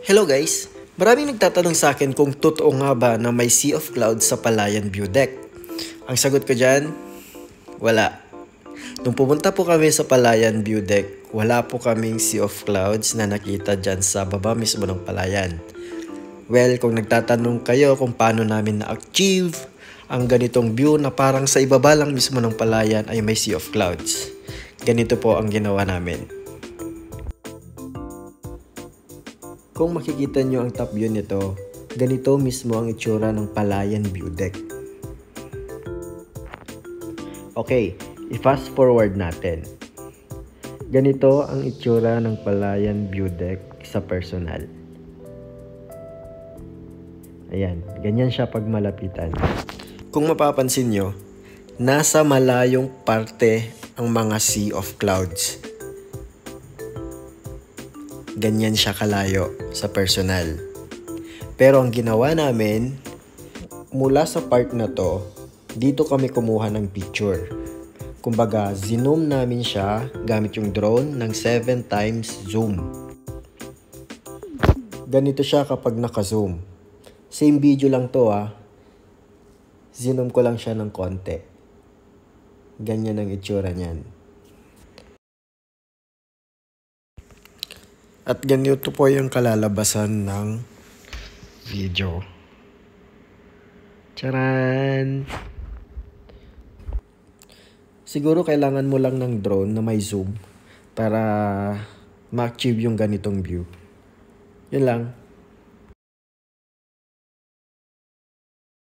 Hello guys! Maraming nagtatanong sa akin kung totoo nga ba na may Sea of Clouds sa Palayan View Deck. Ang sagot ko dyan, wala. Nung pumunta po kami sa Palayan View Deck, wala po kaming Sea of Clouds na nakita dyan sa baba mismo ng Palayan. Well, kung nagtatanong kayo kung paano namin na-achieve ang ganitong view na parang sa ibaba lang mismo ng Palayan ay may Sea of Clouds. Ganito po ang ginawa namin. Kung makikita nyo ang top view nito, ganito mismo ang itsura ng Palayan View Deck. Okay, i-fast forward natin. Ganito ang itsura ng Palayan View Deck sa personal. Ayan, ganyan siya pag malapitan. Kung mapapansin nyo, nasa malayong parte ang mga Sea of Clouds. Ganyan siya kalayo sa personal. Pero ang ginawa namin, mula sa part na to, dito kami kumuha ng picture. Kumbaga, zoom namin siya gamit yung drone ng 7 times zoom. Ganito siya kapag naka-zoom. Same video lang to Zoom ko lang siya ng konti. Ganyan ang itsura niyan. At ganito po yung kalalabasan ng video. Charan! Siguro kailangan mo lang ng drone na may zoom para ma-achieve yung ganitong view. Yun lang.